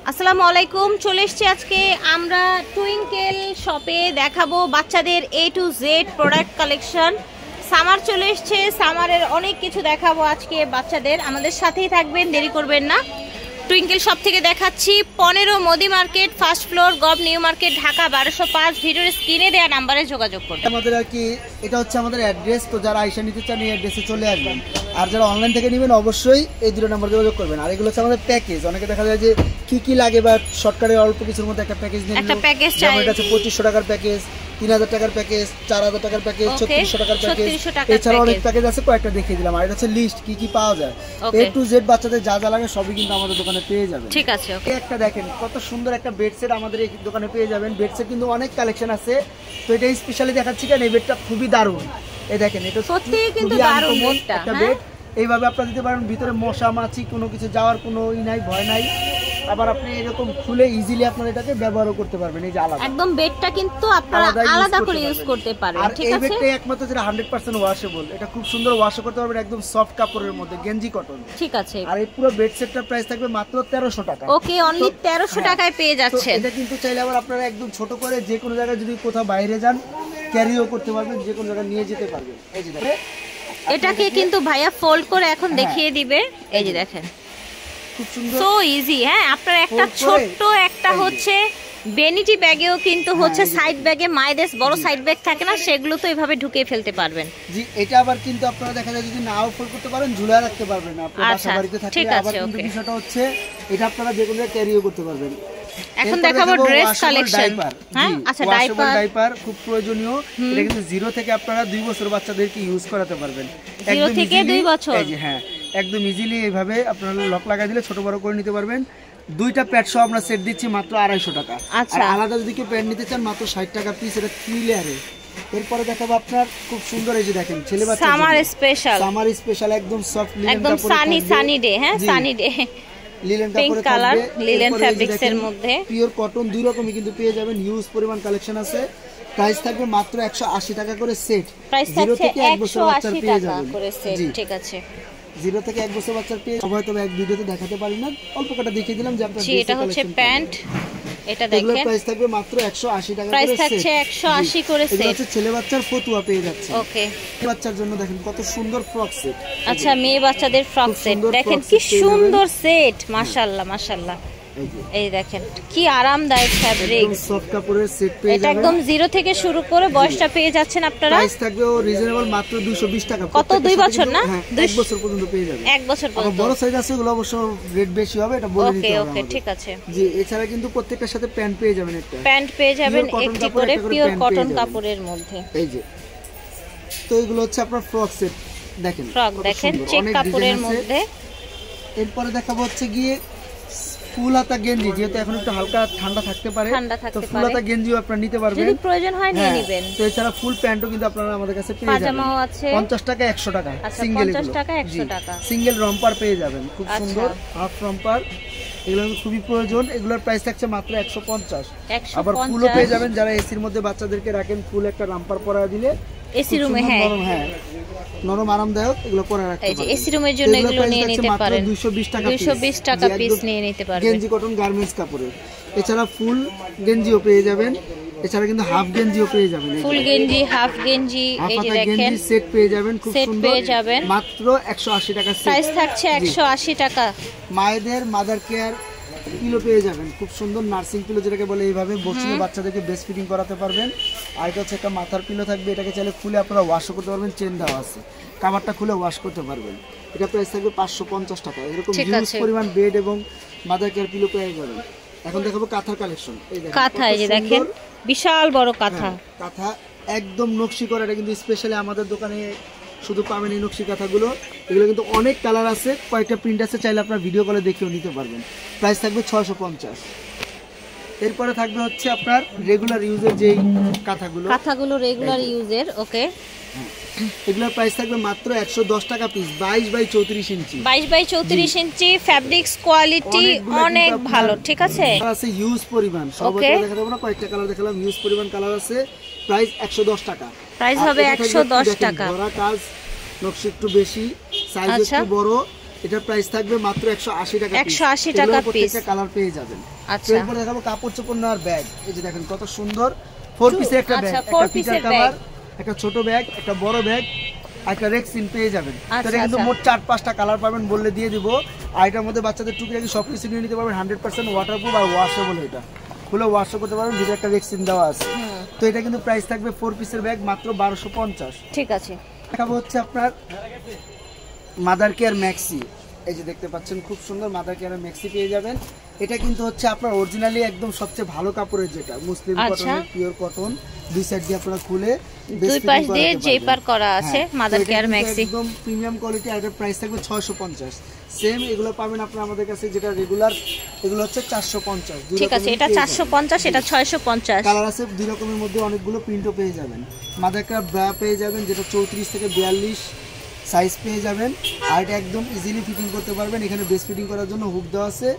আসসালামু আলাইকুম। চলে এসেছি আজকে আমরা টুইঙ্কেল শপে দেখাবো বাচ্চাদের A to Z product collection. Summer চলে এসছে, সামারের অনেক কিছু দেখাবো আজকে বাচ্চাদের। আমাদের সাথেই থাকবেন, দেরি করবেন না। টুইঙ্কেল শপ থেকে দেখাচ্ছি 15 Modi market, first floor, gov new market, Dhaka 1205। ভিডিওর স্ক্রিনে দেওয়া নাম্বারে যোগাযোগ করুন। আমাদের আর কি এটা হচ্ছে আমাদের অ্যাড্রেস, তো যারা আইসা নিতে চান এই অ্যাড্রেসে চলে আসবেন। আর যারা অনলাইন থেকে নেবেন অবশ্যই এই দুটো নাম্বার যোগাযোগ করবেন। আর এগুলো হচ্ছে আমাদের প্যাকেজ। অনেকে দেখা যায় যে কি লাগে বা শর্টকাটে অল্প কিছুর মধ্যে একটা প্যাকেজ নিয়ে একটা প্যাকেজ চাই। আমাদের কাছে 2500 টাকার প্যাকেজ, 3000 টাকার প্যাকেজ, 4000 টাকার প্যাকেজ, 3600 টাকার প্যাকেজ, এছাড়া অনেক প্যাকেজ আছে, কয়েকটা দেখিয়ে দিলাম। আর এটা হচ্ছে লিস্ট কি পাওয়া যায়, A to Z বাচ্চাদের যা যা লাগে সবই কিন্তু আমাদের দোকানে পেয়ে যাবেন। ঠিক আছে, ওকে। একটা দেখেন কত সুন্দর একটা বেড সেট আমাদের এই দোকানে পেয়ে যাবেন। বেড সেট কিন্তু অনেক কালেকশন আছে, তো এটা স্পেশালি দেখাচ্ছি কারণ এই বেডটা খুবই দারুণ। এই দেখেন এটা সত্যি কিন্তু দারুণ একটা বেড। এইভাবে আপনারা দিতে পারেন, ভিতরে মশা মাছি কোনো কিছু যাওয়ার কোনো নাই, ভয় নাই। আবার আপনি এরকম খুলে ইজিলি আপনারা এটাকে ব্যবহারও করতে পারবেন। এই যে আলাদা একদম বেডটা কিন্তু আপনারা আলাদা করে ইউজ করতে পারবেন। ঠিক আছে, এই বেডটা একমাত্র যেটা 100% ওয়াশেবল। এটা খুব সুন্দর ওয়াশ করতে পারবেন, একদম সফট কাপড়ের মধ্যে, গেঞ্জি কটন। ঠিক আছে। আর এই পুরো বেড সেটটার প্রাইস থাকবে মাত্র 1300 টাকা। ওকে, অনলি 1300 টাকায় পেয়ে যাচ্ছেন। এটা কিন্তু চাইলে আবার আপনারা একদম ছোট করে যে কোনো জায়গায় যদি কোথাও বাইরে যান ক্যারিও করতে পারবেন, যে কোনো জায়গায় নিয়ে যেতে পারবেন। এই যে দেখেন, এটাকে কিন্তু ভাইয়া ফোল্ড করে এখন দেখিয়ে দিবে। এই যে দেখেন, খুব সুন্দর, সো ইজি। হ্যাঁ, আপনারা একটা ছোট্ট একটা হচ্ছে বেনিটি ব্যাগেও কিন্তু হচ্ছে সাইড ব্যাগে মায়েদের বড় সাইড ব্যাগ থাকে না, সেগুলো তো এইভাবে ঢুকিয়ে ফেলতে পারবেন। জি, এটা আবার কিন্তু আপনারা দেখা যায় যদি নাও ফোল্ড করতে পারেন ঝুলায় রাখতে পারবেন না, আপনার বাসা বাড়িতে থাকলে। আবার কিন্তু বিষয়টা হচ্ছে এটা আপনারা যে কোনো জায়গায় ক্যারিও করতে পারবেন। এখন দেখাবো ড্রেস কালেকশন। হ্যাঁ, আচ্ছা, ডাইপার খুব প্রয়োজনীয়। এটা কিন্তু 0 থেকে আপনারা 2 বছর বাচ্চাদেরকে ইউজ করাতে পারবেন। 0 থেকে 2 বছর। এই যে হ্যাঁ, একদম ইজিলি এইভাবে আপনারা লক লাগাই দিলে ছোট বড় করে নিতে পারবেন। দুইটা প্যাড সহ আমরা সেট দিচ্ছি মাত্র 250 টাকা। আর আলাদা যদি কেউ প্যাড নিতে চান মাত্র 60 টাকা পিস। এটা 3 লেয়ারে। এরপরে দেখাবো আপনার খুব সুন্দর, এই যে দেখেন ছেলে বাচ্চা সামার স্পেশাল একদম সফট লিনেন একদম সানি ডে। হ্যাঁ, সানি ডে লিনেন কাপড়ে কালার, লিনেন ফ্যাব্রিক্স এর মধ্যে পিওর কটন, দুই রকমই কিন্তু পেয়ে যাবেন। হিউজ পরিমাণ কালেকশন আছে। প্রাইস থাকবে মাত্র 180 টাকা করে সেট। প্রাইস থাকছে 180 টাকা করে সেট। ঠিক আছে, 0 থেকে 1 বছর বাচ্চার পেয়ে সবাই তবে এক ভিডিওতে দেখাতে পারি না, অল্প কটা দেখিয়ে দিলাম যে আপনারা। এটা হচ্ছে প্যান্ট, এটা দেখেন প্রাইস থাকবে মাত্র 180 টাকা করে সেট। প্রাইস থাকছে 180 করে সেট। এটা হচ্ছে ছেলে বাচ্চার ফতুয়া পেয়ে যাচ্ছে। ওকে, বাচ্চার জন্য দেখেন কত সুন্দর ফ্রক সেট। আচ্ছা, মেয়ে বাচ্চাদের ফ্রক সেট দেখেন কি সুন্দর সেট, মাশাআল্লাহ মাশাআল্লাহ। এই দেখেন কি আরামদায়ক ফ্যাব্রিক্স, সফট কাপড়ের সেট পেয়ে যাবেন। এটা একদম 0 থেকে শুরু করে বয়সটা পেয়ে যাচ্ছেন আপনারা। প্রাইস থাকবে রিজনেবল মাত্র 220 টাকা। কত, 2 বছর না? 1 বছর পর্যন্ত পেয়ে যাবেন। 1 বছর পর্যন্ত। বড় সাইজ আছে, ওগুলো অবশ্য রেট বেশি হবে, এটা বলে দিতে হবে। ওকে, ঠিক আছে। জি, এছাড়া কিন্তু প্রত্যেকটার সাথে প্যান্ট পেয়ে যাবেন। একটা প্যান্ট পেয়ে যাবেন একটি করে পিওর কটন কাপড়ের মধ্যে। এই যে, তো এগুলো হচ্ছে আপনার ফ্রক সেট। দেখেন ফ্রক দেখেন চেক কাপড়ের মধ্যে। এরপরে দেখাবো হচ্ছে গিয়ে ফুল হাতা গেঞ্জি, যেহেতু এখন একটু হালকা ঠান্ডা থাকতে পারে, তো ফুল হাতা গেঞ্জিও আপনারা নিতে পারবেন, যদি প্রয়োজন হয় নিয়ে নেবেন। তো এছাড়া ফুল প্যান্টও কিন্তু আপনারা আমাদের কাছে পেয়ে যাবেন। পাজামাও আছে 50 টাকা 100 টাকা সিঙ্গেল। 50 টাকা 100 টাকা সিঙ্গেল রম্পার পেয়ে যাবেন, খুব সুন্দর হাফ রম্পার। এগুলো খুবই প্রয়োজন। এগুলোর প্রাইস থাকছে মাত্র 150। আবার ফুলও পেয়ে যাবেন, যারা এসির মধ্যে বাচ্চাদেরকে রাখেন, ফুল একটা রাম্পার পরা দিলে এসি রুমে নরম আরামদায়ক এগুলো পরে রাখতে পারেন। এই যে এসি রুমের জন্য এগুলো নিয়ে নিতে পারেন। 220 টাকা 220 টাকা পিস নিয়ে নিতে পারবেন, গেঞ্জি কটন গার্মেন্টস কাপড়ের। এছাড়া ফুল গেঞ্জিও পেয়ে যাবেন, এছাড়া কিন্তু হাফ গেঞ্জিও পেয়ে যাবেন। ফুল গেঞ্জি, হাফ গেঞ্জি, এই যে দেখেন সেট পেয়ে যাবেন, খুব সুন্দর পেয়ে যাবেন মাত্র 180 টাকা সেট। প্রাইস থাকছে 180 টাকা। মায়েদের মাদার কেয়ার পিলো পেয়ে যাবেন, খুব সুন্দর নার্সিং পিলো যেটাকে বলে, এইভাবে বসিয়ে বাচ্চাদেরকে বেস্ট ফিটিং করাতে পারবেন। আর এটা হচ্ছে একটা মাথার পিলো থাকবে, এটাকে চাইলে খুলে আপনারা ওয়াশও করতে পারবেন, চেন দেওয়া আছে, কাভারটা খুলে ওয়াশ করতে পারবেন। এটা প্রাইস থাকবে 550 টাকা। এরকম হিউজ পরিমাণ বেড এবং মাদার কেয়ার পিলো পেয়ে যাবেন। এখন দেখাবো কাঁথার কালেকশন। এই দেখেন কাঁথা, এই যে দেখেন বিশাল বড় কাঁথা। কাঁথা একদম নকশি করা, এটা কিন্তু স্পেশালি আমাদের দোকানে শুধু পাবেন এই নকশি কাঁথাগুলো। এগুলো কিন্তু অনেক কালার আছে, কয়েকটা প্রিন্ট আছে, চাইলে আপনার ভিডিও কলে দেখেও নিতে পারবেন। প্রাইস থাকবে 650। এরপরে থাকবে হচ্ছে আপনার রেগুলার ইউজের যেই কাঁথাগুলো রেগুলার ইউজের। ওকে, এগুলোর প্রাইস থাকবে মাত্র 110 টাকা পিস। 22 by 34 inch, 22 by 34 inch. Fabrics quality অনেক ভালো। ঠিক আছে, আছে হিউজ পরিমাণ। সবটা দেখাবো না, কয়েকটা কালার দেখালাম, হিউজ পরিমাণ কালার আছে। প্রাইস 110 টাকা। প্রাইস হবে 110 টাকা। বড় কাজ, নকশি একটু বেশি, সাইজ একটু বড়, এটার প্রাইস থাকবে মাত্র 180 টাকা পিস। 180 টাকা পিস, প্রত্যেকটা কালার পেয়ে যাবেন। আচ্ছা এরপর দেখাবো কাপড় চোপড় নেওয়ার ব্যাগ। এই যে দেখেন কত সুন্দর 4 পিসের একটা ব্যাগ, আচ্ছা, একটা 4 ফিচার পিসের কভার, ব্যাগ, একটা ছোট ব্যাগ, একটা বড় ব্যাগ, একটা রেক্সিন পেয়ে যাবেন। আচ্ছা, এটা কিন্তু আচ্ছা। মোট 4-5টা কালার পাবেন, বললে দিয়ে দিব। আর এটার মধ্যে বাচ্চাদের টুকিটাকি সবকিছু নিয়ে নিতে পারবেন, 100% ওয়াটারপ্রুফ আর ওয়াশেবল। এটা খুলে ওয়াশও করতে পারবেন, ভিতরে একটা রেক্সিন দেওয়া আছে। তো এটা কিন্তু প্রাইস থাকবে 4 পিসের ব্যাগ মাত্র 1250। ঠিক আছে। দেখাবো হচ্ছে আপনার মাদার কেয়ার ম্যাক্সি। এই যে দেখতে পাচ্ছেন খুব সুন্দর মাদার কেয়ার ম্যাক্সি পেয়ে যাবেন। এটা কিন্তু হচ্ছে আপনার অরিজিনালি একদম সবচেয়ে ভালো কাপড়ের, যেটা মুসলিম কটনের পিওর কটন। দুই সাইড দিয়ে আপনারা খুলে দুই পাশ দিয়ে জেপার করা আছে মাদার কেয়ার ম্যাক্সি, একদম প্রিমিয়াম কোয়ালিটি। আর এটার প্রাইস থাকবে 650। সেম এগুলো পাবেন আপনারা আমাদের কাছে, যেটা রেগুলার এগুলো হচ্ছে 450। ঠিক আছে, এটা 450, এটা 650। কালার আছে দুই রকমের মধ্যে, অনেকগুলো প্রিন্টও পেয়ে যাবেন। মাদার কেয়ার ব্রা পেয়ে যাবেন, যেটা 34 থেকে 42 সাইজ পেয়ে যাবেন। আর এটা একদম ইজিলি ফিটিং করতে পারবেন। এখানে বেস ফিটিং করার জন্য হুক দেওয়া আছে,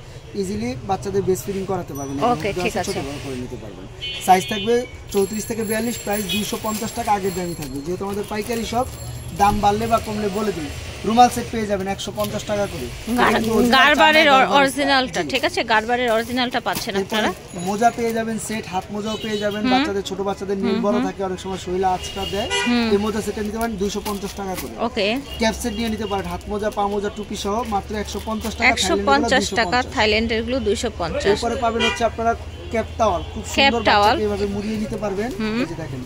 ইজিলি বাচ্চাদের বেস ফিটিং করাতে পারবেন। ওকে, ঠিক আছে, ছোট বড় করে নিতে পারবেন। সাইজ থাকবে 34 থেকে 42, প্রাইস 250 টাকা আগের দামই থাকবে। যেহেতু আমাদের পাইকারি সব, দাম বাড়লে বা কমলে বলে দিই। রুমাল সেট পেয়ে যাবেন 150 টাকা করে, গারবারের অরিজিনালটা। ঠিক আছে, গারবারের অরিজিনালটা পাচ্ছেন আপনারা। মোজা পেয়ে যাবেন সেট, হাত মোজাও পেয়ে যাবেন। বাচ্চাদের ছোট বাচ্চাদের নেট বড় থাকে, অনেক সময় শরীরে আঁচড়া দেয়, এই মোজা সেটটা নিতে পারেন 250 টাকা করে। ওকে, ক্যাপ সেট নিয়ে নিতে পারেন, হাত মোজা, পা মোজা, টুপি সহ মাত্র 150 টাকা। 150 টাকা, থাইল্যান্ডের গুলো 250। এরপরে পাবেন হচ্ছে আপনারা ক্যাপ টাওয়াল, খুব সুন্দর বাচ্চাকে এইভাবে মুড়িয়ে নিতে পারবেন। এই যে দেখেন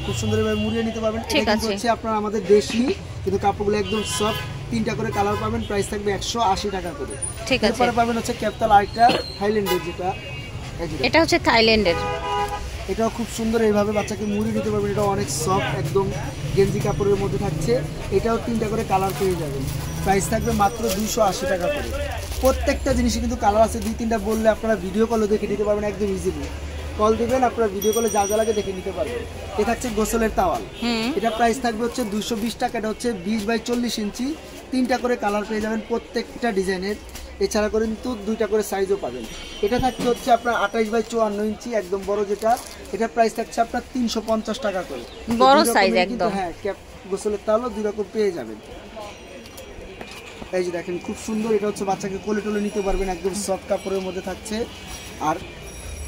খুব সুন্দর এভাবে মুড়িয়ে নিতে পারবেন। এটা কিন্তু হচ্ছে আপনারা আমাদের দেশি, কিন্তু কাপড়গুলো একদম সফট। 3টা করে কালার পাবেন, প্রাইস থাকবে 180 টাকা করে। ঠিক আছে, এরপরে পাবেন হচ্ছে ক্যাপটাল, আরেকটা থাইল্যান্ডের, যেটা এটা হচ্ছে থাইল্যান্ডের। এটাও খুব সুন্দর, এইভাবে বাচ্চাকে মুড়িয়ে নিতে পারবেন। এটা অনেক সফট, একদম গেঞ্জি কাপড়ের মধ্যে থাকছে। এটাও 3টা করে কালার পেয়ে যাবেন, প্রাইস থাকবে মাত্র 280 টাকা করে। প্রত্যেকটা জিনিসে কিন্তু কালার আছে, 2-3টা বললে আপনারা ভিডিও কলে দেখে নিতে পারবেন একদম ইজিলি। কল দিবেন, আপনারা ভিডিও কলে যা যা লাগে দেখে নিতে পারবেন। এটা থাকছে গোসলের তাওয়াল, এটা প্রাইস থাকবে হচ্ছে 220 টাকা। এটা হচ্ছে 20x40 ইঞ্চি, 3টা করে কালার পেয়ে যাবেন প্রত্যেকটা ডিজাইনের। এছাড়া করে কিন্তু 2টা করে সাইজও পাবেন। এটা থাকছে হচ্ছে আপনার 28x54 ইঞ্চি, একদম বড় যেটা। এটা প্রাইস থাকছে আপনার 350 টাকা করে, বড় সাইজ একদম। হ্যাঁ, ক্যাপ গোসলের তাওয়ালও 2 রকম পেয়ে যাবেন। এই যে দেখেন খুব সুন্দর, এটা হচ্ছে বাচ্চাকে কোলে টোলে নিতে পারবেন, একদম সফট কাপড়ের মধ্যে থাকছে। আর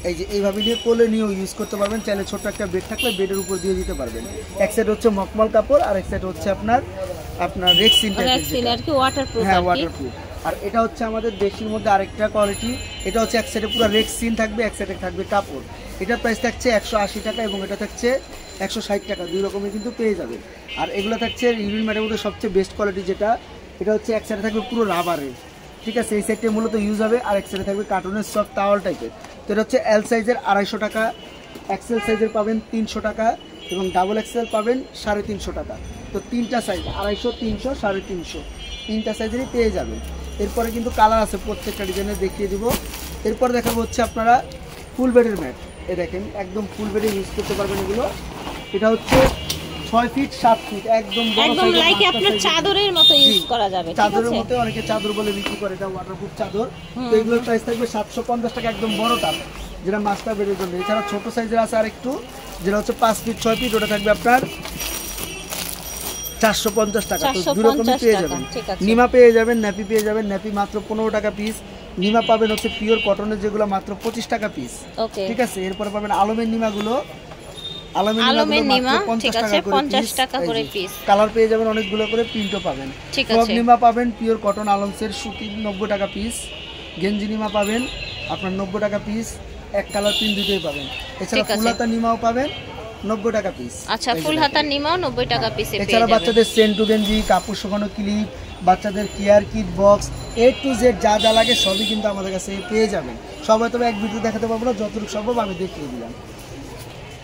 এই যে এইভাবে নিয়ে কোলে নিয়েও ইউজ করতে পারবেন। চাইলে ছোট একটা বেড থাকলে বেডের উপর দিয়ে দিতে পারবেন। এক সাইড হচ্ছে মখমল কাপড়, আর এক সাইড হচ্ছে আপনার রেক্সিন আর কি ওয়াটারপ্রুফ। হ্যাঁ, ওয়াটারপ্রুফ। আর এটা হচ্ছে আমাদের দেশির মধ্যে আরেকটা কোয়ালিটি। এটা হচ্ছে এক সাইডে পুরো রেক্সিন থাকবে, এক সাইডে থাকবে কাপড়। এটার প্রাইস থাকছে 180 টাকা, এবং এটা থাকছে 160 টাকা। 2 রকমের কিন্তু পেয়ে যাবেন। আর এগুলো থাকছে ইউরিন ম্যাটের মধ্যে সবচেয়ে বেস্ট কোয়ালিটি, যেটা এটা হচ্ছে এক সাইডে থাকবে পুরো রাবারের। ঠিক আছে, এই সাইডটা মূলত ইউজ হবে, আর এক সাইডে থাকবে কার্টুনের সফট টাওয়াল টাইপের। তো এটা হচ্ছে এল সাইজের 250 টাকা, এক্সেল সাইজের পাবেন 300 টাকা, এবং ডাবল এক্সেল পাবেন 350 টাকা। তো 3টা সাইজ 250, 300, 350, 3টা সাইজেরই পেয়ে যাবেন। এরপরে কিন্তু কালার আছে, প্রত্যেকটা ডিজাইনের দেখিয়ে দিব। এরপর দেখাবো হচ্ছে আপনারা ফুল বেডের ম্যাট। এ দেখেন একদম ফুল বেডে ইউজ করতে পারবেন এগুলো। এটা হচ্ছে 6 ফিট 7 ফিট, একদম লাইক আপনার চাদরের মতো ইউজ করা যাবে। চাদরের মতো, অনেকে চাদর বলে বিক্রি করে, এটা ওয়াটারপ্রুফ চাদর। তো এগুলোর প্রাইস থাকবে 750 টাকা, একদম বড়টা, যেটা মাস্টার বেডের জন্য। এছাড়া ছোট সাইজের আছে আরেকটু, যেটা হচ্ছে 5 ফিট 6 ফিট, ওটা থাকবে আপনার 450 টাকা। তো 2 রকমই পেয়ে যাবেন। নিমা পেয়ে যাবেন, ন্যাপি পেয়ে যাবেন। ন্যাপি মাত্র 15 টাকা পিস। নিমা পাবেন হচ্ছে পিওর কটনের, যেগুলো মাত্র 25 টাকা পিস। ঠিক আছে, এরপরে পাবেন আলমের নিমাগুলো। আলমের নিমা ঠিক আছে 50 টাকা করে পিস। কালার পেয়ে যাবেন অনেকগুলো করে, প্রিন্টও পাবেন। সব নিমা পাবেন পিওর কটন আলমসের, সুতি 90 টাকা পিস। গেঞ্জি নিমা পাবেন আপনার 90 টাকা পিস, এক কালার প্রিন্ট দুটোই পাবেন। এছাড়া ফুলহাতা নিমাও পাবেন 90 টাকা পিস। আচ্ছা, ফুলহাতা নিমাও 90 টাকা পিসে পেয়ে যাবেন। এছাড়া বাচ্চাদের সেন্টু গেঞ্জি, কাপড় শুকানো ক্লিপ, বাচ্চাদের care kit box, A to Z যা যা লাগে সবই কিন্তু আমাদের কাছে পেয়ে যাবেন। সবাই তবে এক ভিডিও দেখাতে পারবো না, যতটুকু সম্ভব আমি দেখিয়ে দিলাম।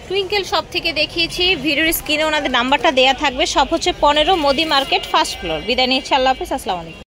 টুইঙ্কেল শপ থেকে দেখিয়েছি। ভিডিওর স্ক্রিনে ওনাদের নাম্বারটা দেয়া থাকবে। সব হচ্ছে 15 মোদি মার্কেট, ফার্স্ট ফ্লোর। বিদায় নিচ্ছি, আল্লাহ হাফেজ, আসসালামু আলাইকুম।